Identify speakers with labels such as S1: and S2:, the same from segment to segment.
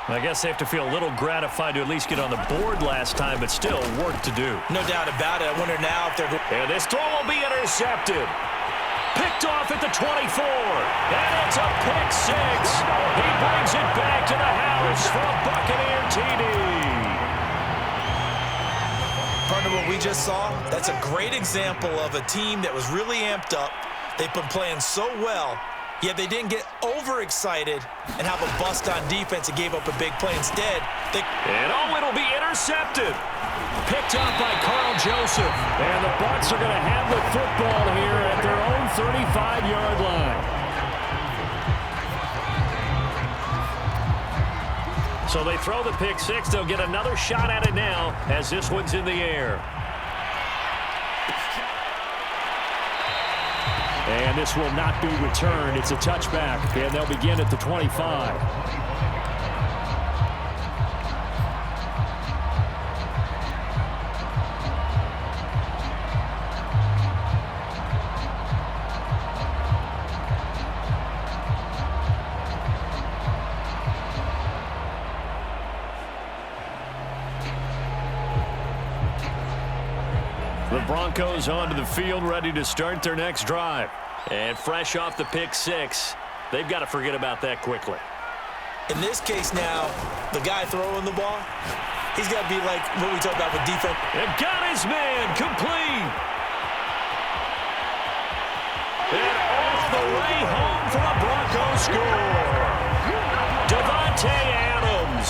S1: I guess they have to feel a little gratified to at least get on the board last time, but still work to do.
S2: No doubt about it. I wonder now if they're...
S1: And this throw will be intercepted. Picked off at the 24. And it's a pick six. He brings it back to the house for a Buccaneer TD.
S2: Partner, what we just saw, that's a great example of a team that was really amped up. They've been playing so well, yet they didn't get overexcited and have a bust on defense and gave up a big play. Instead,
S1: it'll be intercepted. Picked up by Carl Joseph. And the Bucs are going to have the football here at their own 35-yard line. So they throw the pick six. They'll get another shot at it now as this one's in the air. And this will not be returned. It's a touchback, and they'll begin at the 25. The Broncos onto the field, ready to start their next drive. And fresh off the pick six, they've got to forget about that quickly.
S2: In this case now, the guy throwing the ball, he's got to be like what we talked about with defense.
S1: And got his man complete. And all the way home for a Broncos score. Devontae Adams,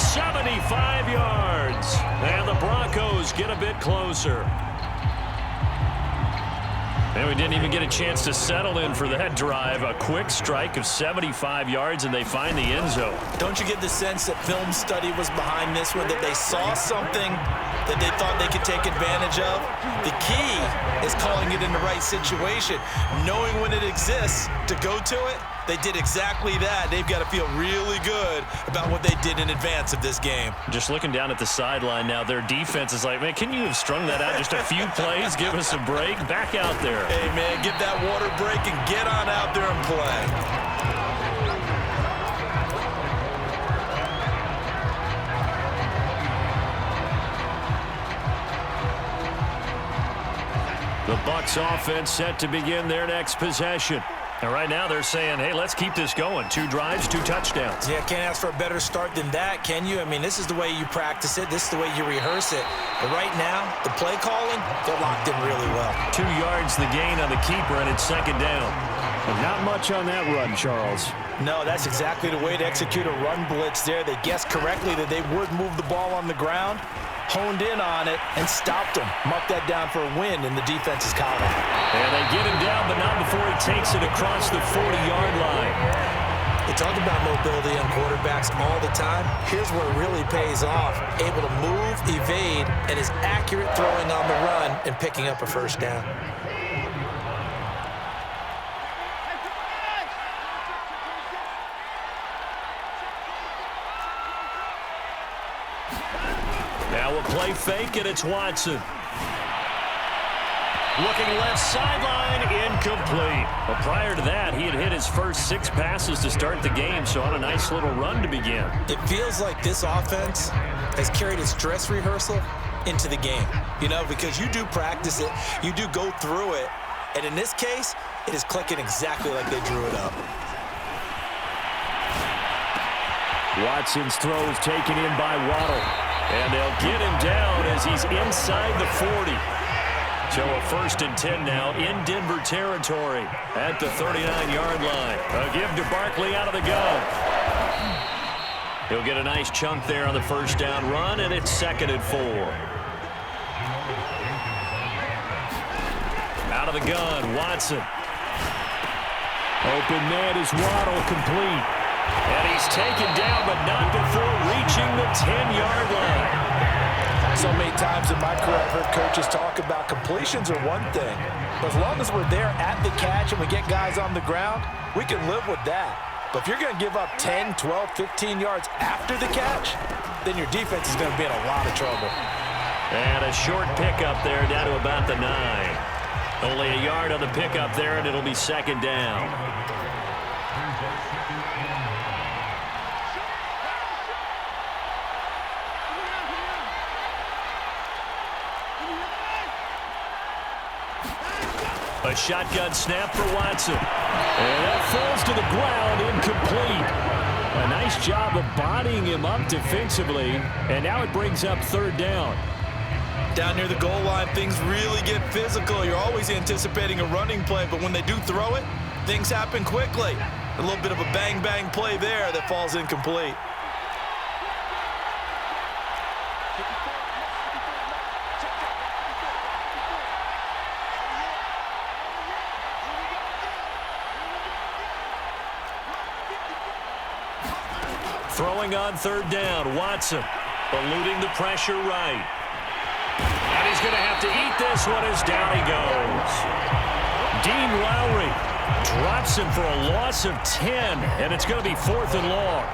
S1: 75 yards. And the Broncos get a bit closer. And we didn't even get a chance to settle in for that drive. A quick strike of 75 yards, and they find the end zone.
S2: Don't you get the sense that film study was behind this one, that they saw something that they thought they could take advantage of? The key is calling it in the right situation, knowing when it exists to go to it. They did exactly that. They've got to feel really good about what they did in advance of this game.
S1: Just looking down at the sideline now, their defense is like, man, can you have strung that out just a few plays? Give us a break. Back out there.
S2: Hey, man, get that water break and get on out there and play.
S1: The Bucs offense set to begin their next possession. And right now they're saying, hey, let's keep this going. 2 drives, 2 touchdowns.
S2: Yeah, can't ask for a better start than that, can you? I mean, this is the way you practice it. This is the way you rehearse it. But right now, the play calling, they're locked in really well.
S1: 2 yards the gain on the keeper, and it's second down. But not much on that run, Charles.
S2: No, that's exactly the way to execute a run blitz there. They guessed correctly that they would move the ball on the ground, honed in on it, and stopped him. Mark that down for a win in the defense's column.
S1: And they get him down, but not before he takes it across the 40-yard line.
S2: They talk about mobility on quarterbacks all the time. Here's where it really pays off. Able to move, evade, and is accurate throwing on the run and picking up a first down.
S1: Now a play fake, and it's Watson. Looking left sideline, incomplete. But prior to that, he had hit his first 6 passes to start the game, so on a nice little run to begin.
S2: It feels like this offense has carried its dress rehearsal into the game, you know, because you do practice it, you do go through it, and in this case, it is clicking exactly like they drew it up.
S1: Watson's throw is taken in by Waddle. And they'll get him down as he's inside the 40. So a 1st and 10 now in Denver territory at the 39-yard line. A give to Barkley out of the gun. He'll get a nice chunk there on the first down run, and it's 2nd and 4. Out of the gun, Watson. Open man is Waddle, complete. And he's taken down, but not before reaching the 10-yard line.
S2: So many times in my career, I've heard coaches talk about completions are one thing. But as long as we're there at the catch and we get guys on the ground, we can live with that. But if you're going to give up 10, 12, 15 yards after the catch, then your defense is going to be in a lot of trouble.
S1: And a short pickup there down to about the 9. Only a yard on the pickup there, and it'll be 2nd down. A shotgun snap for Watson. And that falls to the ground, incomplete. A nice job of bodying him up defensively, and now it brings up third down.
S2: Down near the goal line, things really get physical. You're always anticipating a running play, but when they do throw it, things happen quickly. A little bit of a bang-bang play there that falls incomplete.
S1: Throwing on third down, Watson eluding the pressure right. And he's going to have to eat this one as down he goes. Dean Lowry drops him for a loss of 10, and it's going to be 4th and long.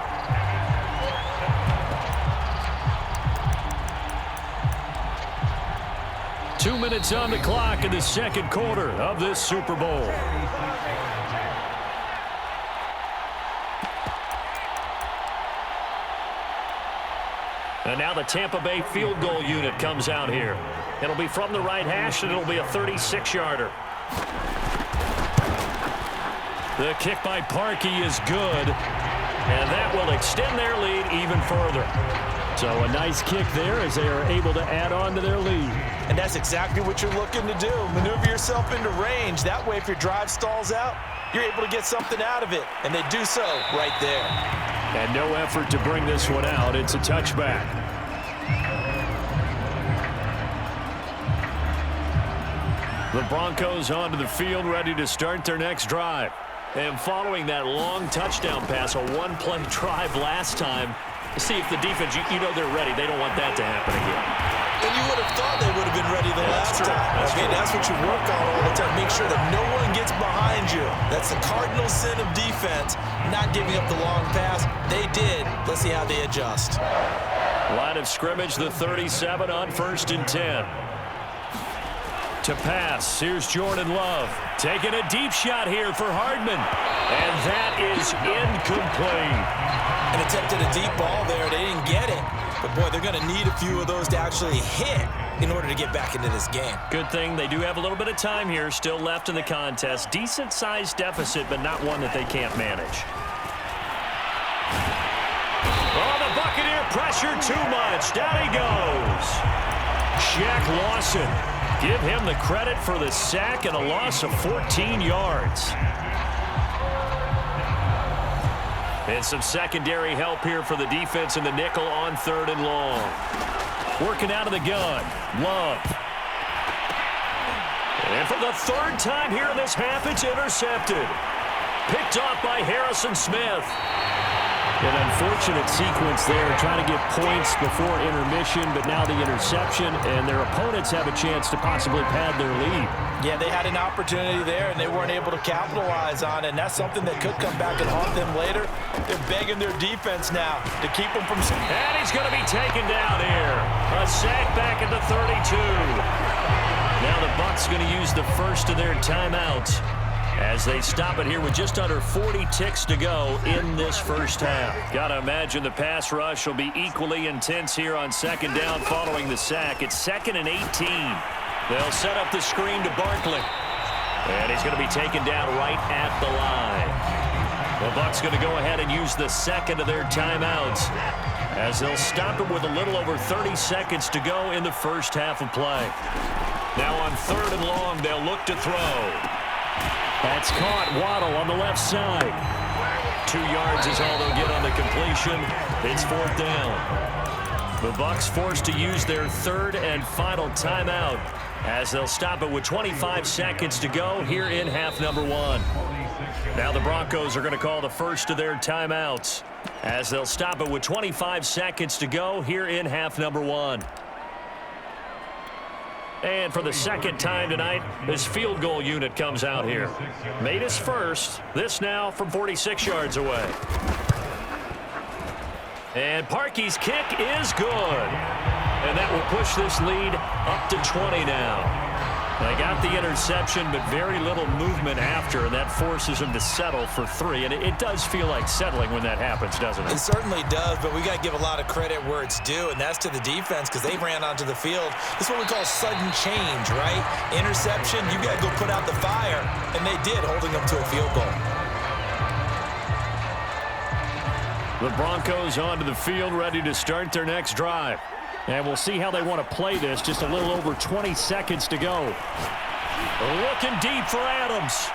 S1: Two minutes on the clock in the second quarter of this Super Bowl. And now the Tampa Bay field goal unit comes out here. It'll be from the right hash, and it'll be a 36-yarder. The kick by Parkey is good, and that will extend their lead even further. So a nice kick there as they are able to add on to their lead.
S2: And that's exactly what you're looking to do. Maneuver yourself into range. That way, if your drive stalls out, you're able to get something out of it. And they do so right there.
S1: And no effort to bring this one out. It's a touchback. The Broncos onto the field, ready to start their next drive. And following that long touchdown pass, a one-play drive last time, see if the defense, you know they're ready. They don't want that to happen again.
S2: And you would have thought they would have been ready the last time. That's what you work on all the time. Make sure that no one gets behind you. That's the cardinal sin of defense, not giving up the long pass. They did. Let's see how they adjust.
S1: Line of scrimmage, the 37 on 1st and 10. To pass, here's Jordan Love. Taking a deep shot here for Hardman. And that is incomplete.
S2: And attempted a deep ball there. They didn't get it. But, boy, they're going to need a few of those to actually hit in order to get back into this game.
S1: Good thing they do have a little bit of time here still left in the contest. Decent-sized deficit, but not one that they can't manage. Oh, the Buccaneer pressure too much. Down he goes. Shaq Lawson. Give him the credit for the sack and a loss of 14 yards. And some secondary help here for the defense in the nickel on 3rd and long. Working out of the gun, Love. And for the 3rd time here in this half, it's intercepted. Picked off by Harrison Smith. An unfortunate sequence there, trying to get points before intermission, but now the interception, and their opponents have a chance to possibly pad their lead.
S2: Yeah, they had an opportunity there, and they weren't able to capitalize on it, and that's something that could come back and haunt them later. They're begging their defense now to keep them from...
S1: And he's going to be taken down here. A sack back at the 32. Now the Bucs going to use the first of their timeouts as they stop it here with just under 40 ticks to go in this first half. Got to imagine the pass rush will be equally intense here on 2nd down following the sack. It's 2nd and 18. They'll set up the screen to Barkley. And he's going to be taken down right at the line. The Bucs going to go ahead and use the second of their timeouts as they'll stop it with a little over 30 seconds to go in the first half of play. Now on 3rd and long, they'll look to throw. That's caught. Waddle on the left side. 2 yards is all they'll get on the completion. It's 4th down. The Bucs forced to use their 3rd and final timeout as they'll stop it with 25 seconds to go here in half number 1. Now the Broncos are going to call the first of their timeouts as they'll stop it with 25 seconds to go here in half number 1. And for the 2nd time tonight, this field goal unit comes out here. Made his first. This now from 46 yards away. And Parkey's kick is good. And that will push this lead up to 20 now. They got the interception, but very little movement after, and that forces them to settle for 3. And it does feel like settling when that happens, doesn't it?
S2: It certainly does, but we got to give a lot of credit where it's due, and that's to the defense because they ran onto the field. This is what we call sudden change, right? Interception, you got to go put out the fire, and they did, holding them to a field goal.
S1: The Broncos onto the field, ready to start their next drive. And we'll see how they want to play this. Just a little over 20 seconds to go. Looking deep for Adams.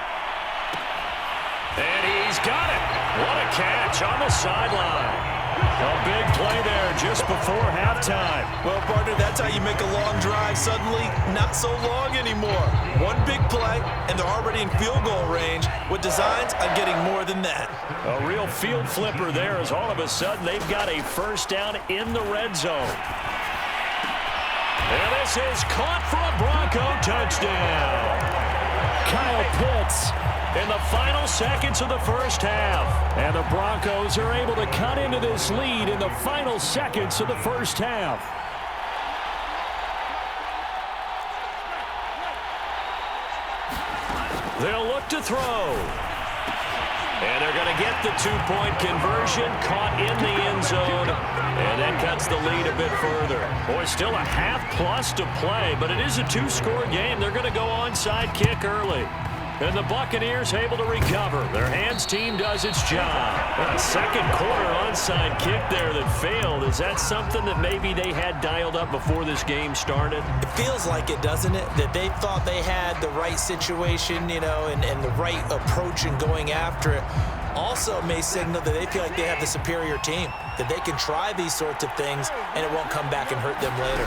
S1: And he's got it. What a catch on the sideline. A big play there just before halftime.
S2: Well, partner, that's how you make a long drive suddenly not so long anymore. One big play, and they're already in field goal range with designs on getting more than that.
S1: A real field flipper there as all of a sudden they've got a first down in the red zone. And this is caught for a Bronco touchdown. Kyle Pitts in the final seconds of the first half. And the Broncos are able to cut into this lead in the final seconds of the first half. They'll look to throw. And they're going to get the two-point conversion, caught in the end zone, and that cuts the lead a bit further. Boy, still a half-plus to play, but it is a two-score game. They're going to go onside kick early. And the Buccaneers able to recover. Their hands team does its job. A second quarter onside kick there that failed. Is that something that maybe they had dialed up before this game started?
S2: It feels like it, doesn't it? That they thought they had the right situation, you know, and the right approach in going after it. Also may signal that they feel like they have the superior team, that they can try these sorts of things and it won't come back and hurt them later.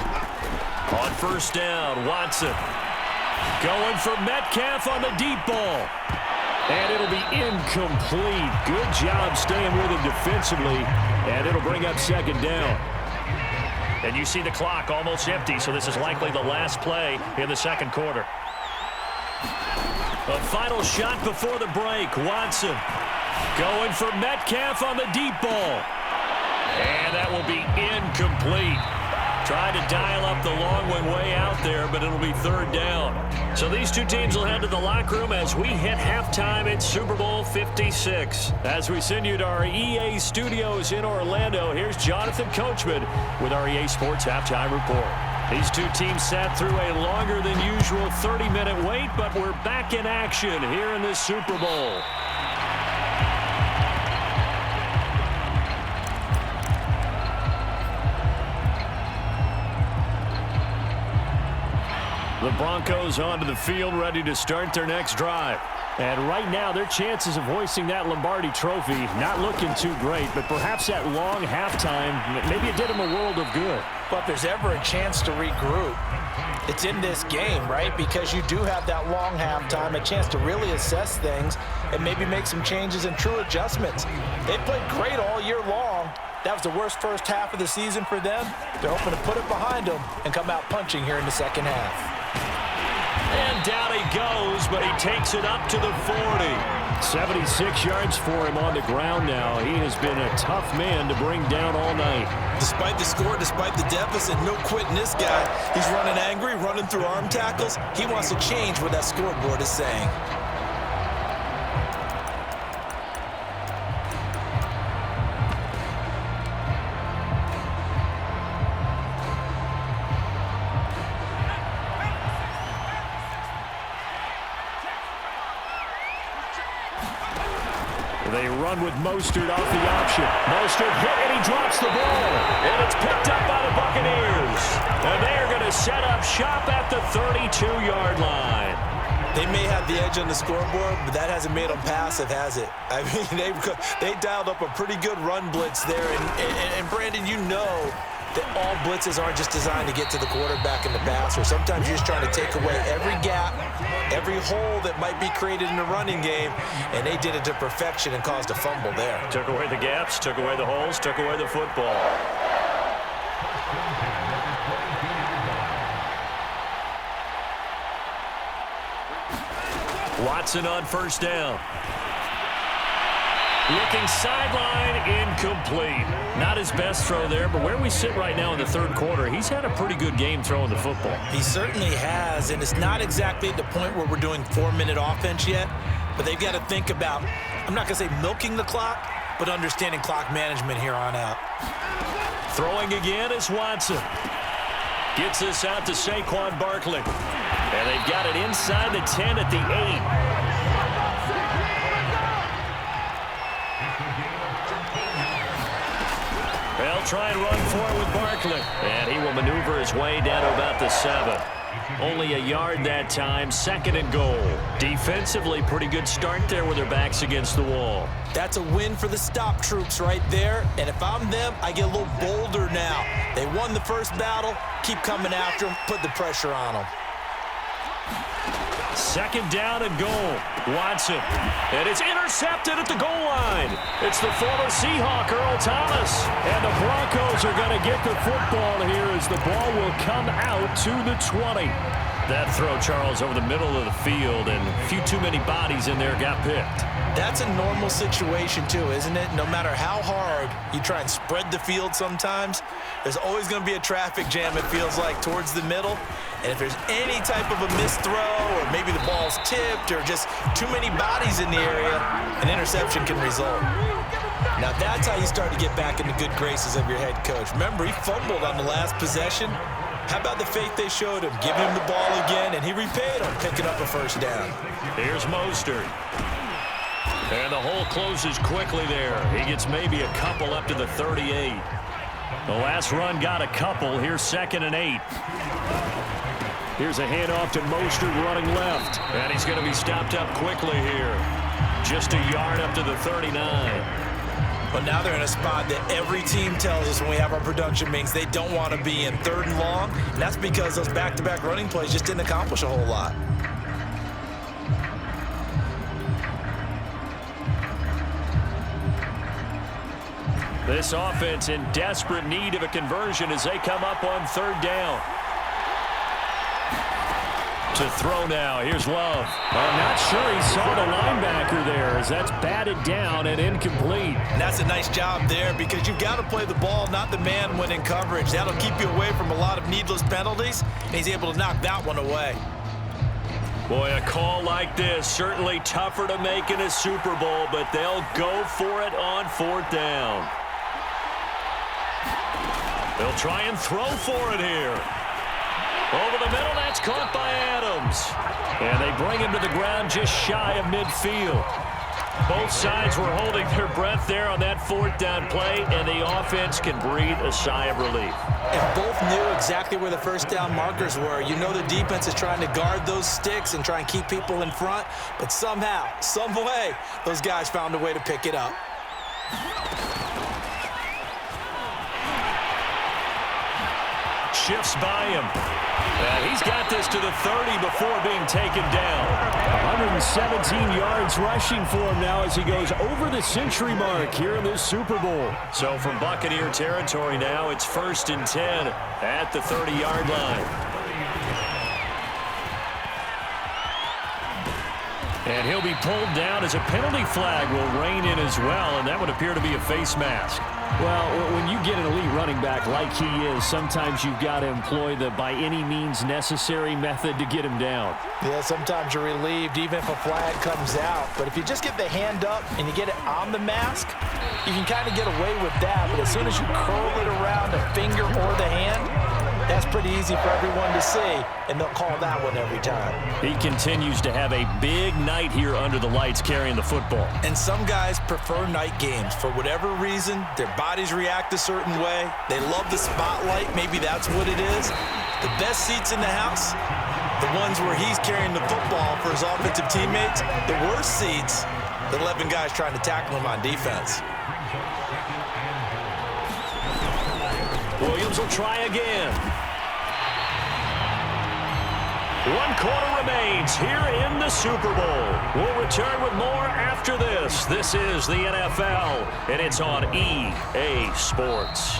S1: On first down, Watson. Going for Metcalf on the deep ball. And it'll be incomplete. Good job staying with him defensively. And it'll bring up second down. And you see the clock almost empty, so this is likely the last play in the second quarter. A final shot before the break. Watson going for Metcalf on the deep ball. And that will be incomplete. Trying to dial up the long one way out there, but it'll be third down. So these two teams will head to the locker room as we hit halftime at Super Bowl 56. As we send you to our EA studios in Orlando, here's Jonathan Coachman with our EA Sports Halftime Report. These two teams sat through a longer than usual 30-minute wait, but we're back in action here in this Super Bowl. The Broncos onto the field, ready to start their next drive. And right now, their chances of hoisting that Lombardi trophy not looking too great, but perhaps that long halftime, maybe it did them a world of good.
S2: But if there's ever a chance to regroup, it's in this game, right? Because you do have that long halftime, a chance to really assess things and maybe make some changes and true adjustments. They played great all year long. That was the worst first half of the season for them. They're hoping to put it behind them and come out punching here in the second half.
S1: And down he goes, but he takes it up to the 40. 76 yards for him on the ground now. He has been a tough man to bring down all night.
S2: Despite the score, despite the deficit, no quitting this guy. He's running angry, running through arm tackles. He wants to change what that scoreboard is saying.
S1: They run with Mostert off the option. Mostert hit and he drops the ball. And it's picked up by the Buccaneers. And they are going to set up shop at the 32-yard line.
S2: They may have the edge on the scoreboard, but that hasn't made them passive, has it? I mean, they dialed up a pretty good run blitz there. And Brandon, you know that all blitzes aren't just designed to get to the quarterback and the passer. Sometimes you're just trying to take away every gap, every hole that might be created in the running game, and they did it to perfection and caused a fumble there.
S1: Took away the gaps, took away the holes, took away the football. Watson on first down. Looking sideline, incomplete. Not his best throw there, but where we sit right now in the third quarter, he's had a pretty good game throwing the football.
S2: He certainly has, and it's not exactly at the point where we're doing 4-minute offense yet, but they've got to think about, I'm not going to say milking the clock, but understanding clock management here on out.
S1: Throwing again is Watson. Gets this out to Saquon Barkley. And they've got it inside the 10 at the 8. They'll try and run for it with Barkley. And he will maneuver his way down to about the 7. Only a yard that time, 2nd and goal. Defensively, pretty good start there with their backs against the wall.
S2: That's a win for the stop troops right there. And if I'm them, I get a little bolder now. They won the first battle. Keep coming after them. Put the pressure on them.
S1: 2nd down and goal. Watson. And it's intercepted at the goal line. It's the former Seahawk, Earl Thomas. And the Broncos are going to get the football here as the ball will come out to the 20. That throw, Charles, over the middle of the field, and a few too many bodies in there got picked.
S2: That's a normal situation, too, isn't it? No matter how hard you try and spread the field sometimes, there's always going to be a traffic jam, it feels like, towards the middle. And if there's any type of a missed throw or maybe the ball's tipped or just too many bodies in the area, an interception can result. Now, that's how you start to get back in the good graces of your head coach. Remember, he fumbled on the last possession. How about the faith they showed him? Give him the ball again, and he repaid him, picking up a first down.
S1: Here's Mostert. And the hole closes quickly there. He gets maybe a couple up to the 38. The last run got a couple. Here's 2nd and 8. Here's a handoff to Mostert running left. And he's going to be stopped up quickly here. Just a yard up to the 39.
S2: But now they're in a spot that every team tells us when we have our production meetings they don't want to be in, 3rd and long. And that's because those back-to-back running plays just didn't accomplish a whole lot.
S1: This offense in desperate need of a conversion as they come up on 3rd down. To throw now. Here's Love. I'm not sure he saw the linebacker there as that's batted down and incomplete.
S2: And that's a nice job there because you've got to play the ball, not the man when in coverage. That'll keep you away from a lot of needless penalties, and he's able to knock that one away.
S1: Boy, a call like this, certainly tougher to make in a Super Bowl, but they'll go for it on 4th down. They'll try and throw for it here. Over the middle, that's caught by Adams. And they bring him to the ground just shy of midfield. Both sides were holding their breath there on that 4th down play, and the offense can breathe a sigh of relief.
S2: And both knew exactly where the first down markers were. You know the defense is trying to guard those sticks and try and keep people in front, but somehow, some way, those guys found a way to pick it up.
S1: Shifts by him. He's got this to the 30 before being taken down. 117 yards rushing for him now as he goes over the century mark here in this Super Bowl. So from Buccaneer territory now, it's 1st and 10 at the 30-yard line. And he'll be pulled down as a penalty flag will rein in as well, and that would appear to be a face mask.
S3: Well, when you get an elite running back like he is, sometimes you've got to employ the by any means necessary method to get him down.
S2: Yeah, sometimes you're relieved even if a flag comes out. But if you just get the hand up and you get it on the mask, you can kind of get away with that. But as soon as you curl it around the finger or the hand, that's pretty easy for everyone to see, and they'll call that one every time.
S1: He continues to have a big night here under the lights carrying the football.
S2: And some guys prefer night games. For whatever reason, their bodies react a certain way. They love the spotlight. Maybe that's what it is. The best seats in the house, the ones where he's carrying the football for his offensive teammates. The worst seats, the 11 guys trying to tackle him on defense.
S1: Williams will try again. 1 quarter remains here in the Super Bowl. We'll return with more after this. This is the NFL, and it's on EA Sports.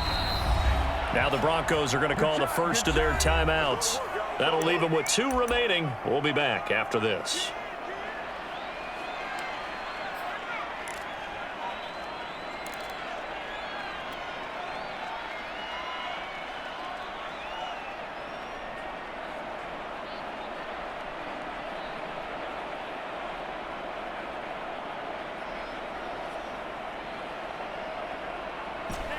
S1: Now the Broncos are going to call the first of their timeouts. That'll leave them with 2 remaining. We'll be back after this.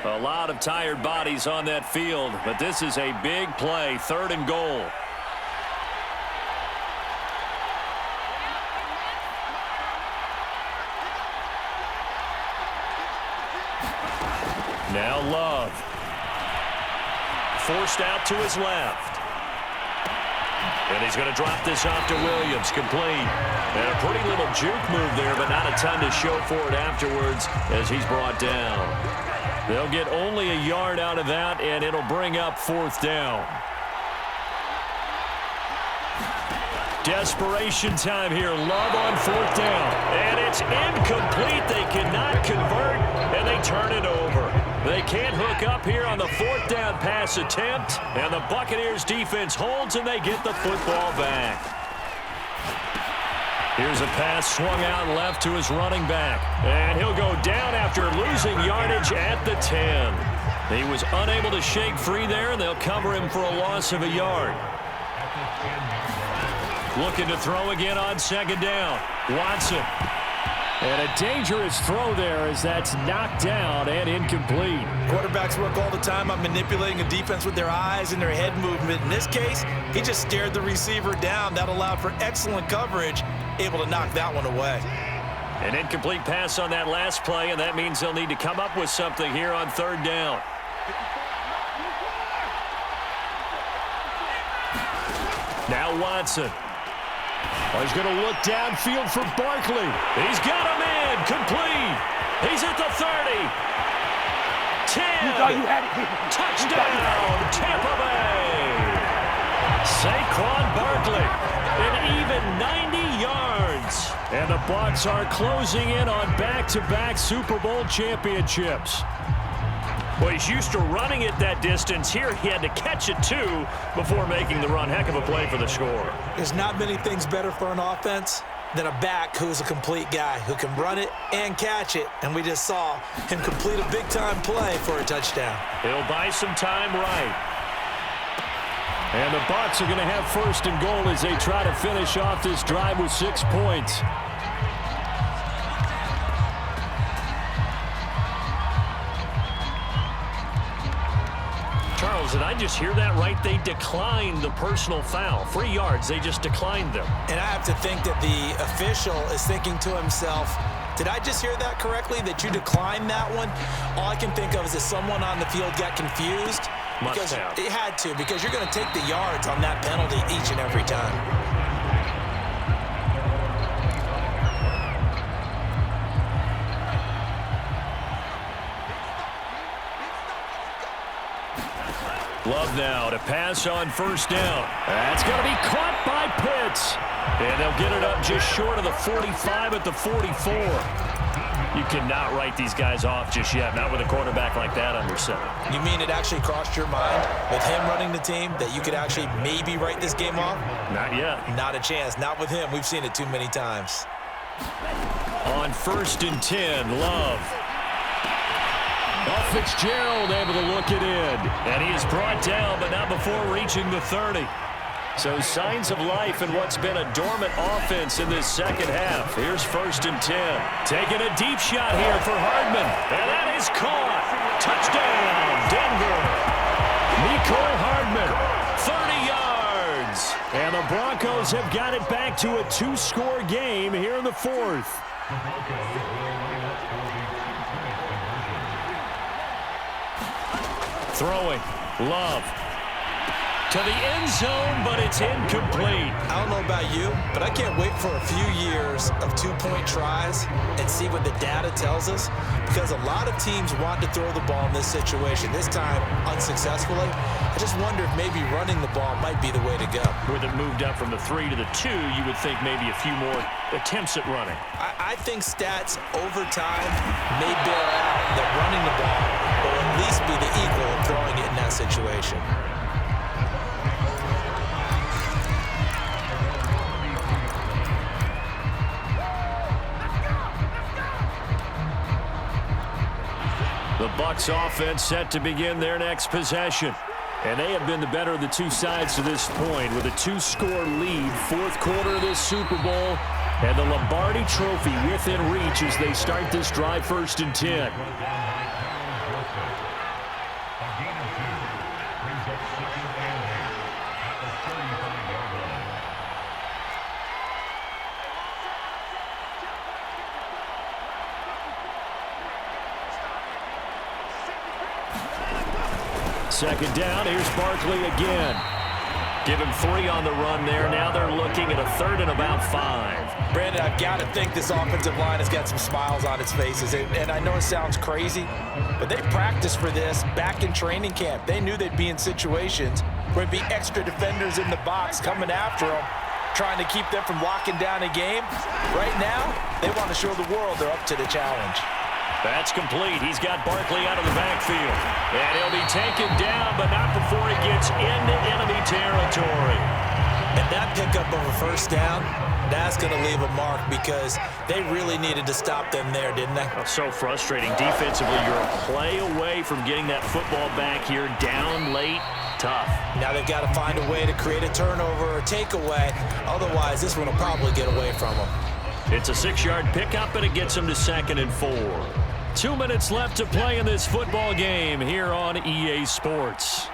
S1: A lot of tired bodies on that field, but this is a big play, 3rd and goal. Now Love. Forced out to his left. And he's going to drop this off to Williams, complete. And a pretty little juke move there, but not a ton to show for it afterwards as he's brought down. They'll get only a yard out of that, and it'll bring up 4th down. Desperation time here. Love on 4th down. And it's incomplete. They cannot convert, and they turn it over. They can't hook up here on the 4th down pass attempt, and the Buccaneers defense holds, and they get the football back. Here's a pass swung out left to his running back, and he'll go down after losing yardage at the 10. He was unable to shake free there, and they'll cover him for a loss of a yard. Looking to throw again on 2nd down. Watson. And a dangerous throw there as that's knocked down and incomplete.
S2: Quarterbacks work all the time on manipulating a defense with their eyes and their head movement. In this case, he just stared the receiver down. That allowed for excellent coverage, able to knock that one away.
S1: An incomplete pass on that last play, and that means they'll need to come up with something here on 3rd down. Now Watson. Oh, he's going to look downfield for Barkley. He's got him in. Complete. He's at the 30. 10. Touchdown, Tampa Bay. Saquon Barkley. An even 90 yards. And the Bucs are closing in on back-to-back Super Bowl championships. Well, he's used to running it that distance. Here he had to catch it, too, before making the run. Heck of a play for the score.
S2: There's not many things better for an offense than a back who's a complete guy who can run it and catch it. And we just saw him complete a big-time play for a touchdown.
S1: He'll buy some time right.
S3: And the Bucs are going to have 1st and goal as they try to finish off this drive with 6 points.
S1: Charles, did I just hear that right? They declined the personal foul. 3 yards, they just declined them.
S2: And I have to think that the official is thinking to himself, did I just hear that correctly, that you declined that one? All I can think of is that someone on the field got confused.
S1: Must have.
S2: It had to, because you're going to take the yards on that penalty each and every time.
S1: Love now to pass on 1st down. That's going to be caught by Pitts. And they'll get it up just short of the 45 at the 44. You cannot write these guys off just yet, not with a quarterback like that under center.
S2: You mean it actually crossed your mind with him running the team that you could actually maybe write this game off?
S1: Not yet.
S2: Not a chance. Not with him. We've seen it too many times.
S1: On 1st and 10, Love.
S3: Oh, Fitzgerald able to look it in.
S1: And he is brought down, but not before reaching the 30. So signs of life in what's been a dormant offense in this 2nd half. Here's 1st and 10. Taking a deep shot here for Hardman. And that is caught. Touchdown, Denver. Mecole Hardman, 30 yards.
S3: And the Broncos have got it back to a 2-score game here in the 4th.
S1: Throwing. Love. To the end zone, but it's incomplete.
S2: I don't know about you, but I can't wait for a few years of 2-point tries and see what the data tells us, because a lot of teams want to throw the ball in this situation. This time, unsuccessfully. I just wonder if maybe running the ball might be the way to go.
S1: With it moved up from the 3 to the 2, you would think maybe a few more attempts at running.
S2: I think stats over time may bear out that running the ball will at least be the equal of throwing it in that situation.
S1: The Bucs offense set to begin their next possession.
S3: And they have been the better of the two sides to this point with a 2-score lead, 4th quarter of this Super Bowl, and the Lombardi Trophy within reach as they start this drive 1st and 10. Second down, here's Barkley again. Give him 3 on the run there. Now they're looking at a 3rd and about 5.
S2: Brandon, I've got to think this offensive line has got some smiles on its faces. And I know it sounds crazy, but they practiced for this back in training camp. They knew they'd be in situations where it'd be extra defenders in the box coming after them, trying to keep them from locking down a game. Right now, they want to show the world they're up to the challenge.
S3: That's complete. He's got Barkley out of the backfield. And he'll be taken down, but not before he gets into enemy territory.
S2: And that pickup of a first down, that's going to leave a mark because they really needed to stop them there, didn't they?
S3: Oh, so frustrating. Defensively, you're a play away from getting that football back here. Down late, tough.
S2: Now they've got to find a way to create a turnover or takeaway. Otherwise, this one will probably get away from them.
S3: It's a 6-yard pickup, and it gets them to 2nd and 4. 2 minutes left to play in this football game here on EA Sports.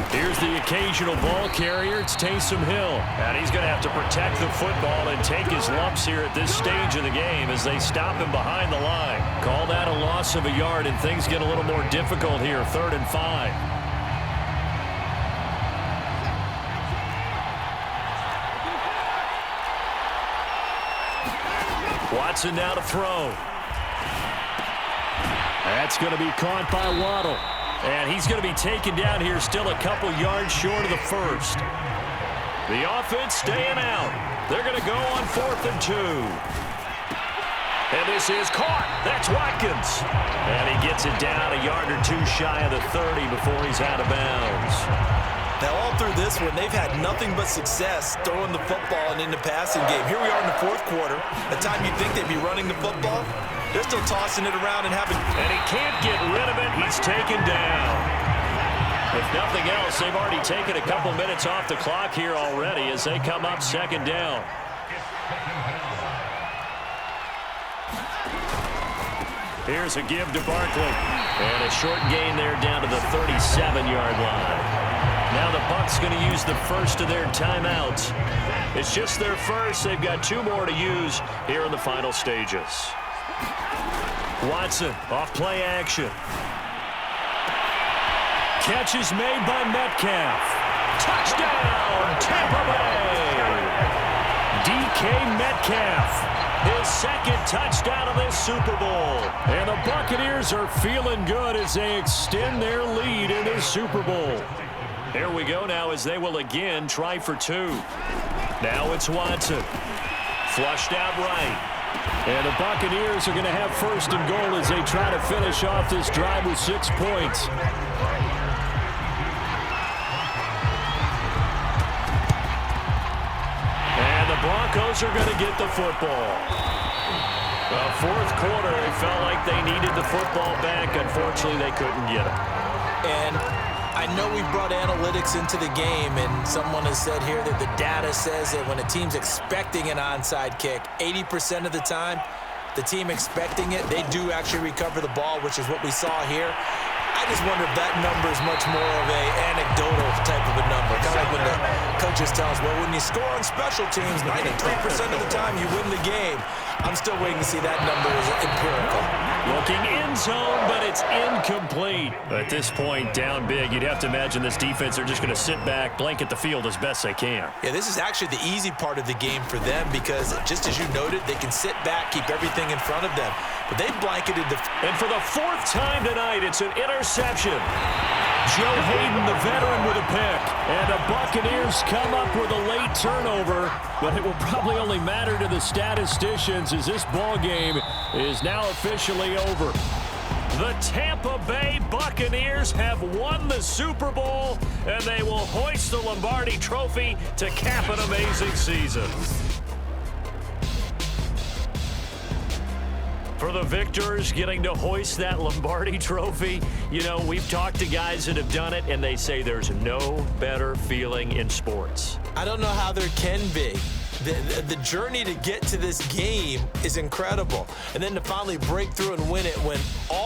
S3: Here's the occasional ball carrier. It's Taysom Hill. And he's going to have to protect the football and take his lumps here at this stage of the game as they stop him behind the line. Call that a loss of a yard, and things get a little more difficult here. 3rd and 5. Watson now to throw. That's going to be caught by Waddle. And he's going to be taken down here still a couple yards short of the first. The offense staying out. They're going to go on 4th and 2. And this is caught. That's Watkins. And he gets it down a yard or 2 shy of the 30 before he's out of bounds.
S2: Now, all through this one, they've had nothing but success throwing the football and in the passing game. Here we are in the 4th quarter. The time you think they'd be running the football, they're still tossing it around and having...
S3: And he can't get rid of it. He's taken down. If nothing else, they've already taken a couple minutes off the clock here already as they come up 2nd down. Here's a give to Barkley. And a short gain there down to the 37-yard line. Now the Bucs going to use the first of their timeouts. It's just their first. They've got 2 more to use here in the final stages. Watson off play action. Catch is made by Metcalf. Touchdown, Tampa Bay. DK Metcalf. His 2nd touchdown of this Super Bowl. And the Buccaneers are feeling good as they extend their lead in this Super Bowl. Here we go now as they will again try for 2. Now it's Watson. Flushed out right. And the Buccaneers are going to have 1st and goal as they try to finish off this drive with 6 points. And the Broncos are going to get the football. The 4th quarter, they felt like they needed the football back. Unfortunately, they couldn't get it.
S2: And I know we brought analytics into the game, and someone has said here that the data says that when a team's expecting an onside kick, 80% of the time, the team expecting it, they do actually recover the ball, which is what we saw here. I just wonder if that number is much more of an anecdotal type of a number. Kind of like when the coaches tell us, well, when you score on special teams, 93% of the time you win the game. I'm still waiting to see that number is empirical.
S3: Looking end zone, but it's incomplete. At this point, down big, you'd have to imagine this defense are just going to sit back, blanket the field as best they can.
S2: Yeah, this is actually the easy part of the game for them because, just as you noted, they can sit back, keep everything in front of them. But they blanketed the...
S3: And for the 4th time tonight, it's an interception. Joe Hayden, the veteran, with a pick. And the Buccaneers come up with a late turnover, but it will probably only matter to the statisticians as this ball game is now officially over. The Tampa Bay Buccaneers have won the Super Bowl, and they will hoist the Lombardi Trophy to cap an amazing season. For the victors getting to hoist that Lombardi Trophy, you know, we've talked to guys that have done it, and they say there's no better feeling in sports.
S2: I don't know how there can be. The journey to get to this game is incredible. And then to finally break through and win it when all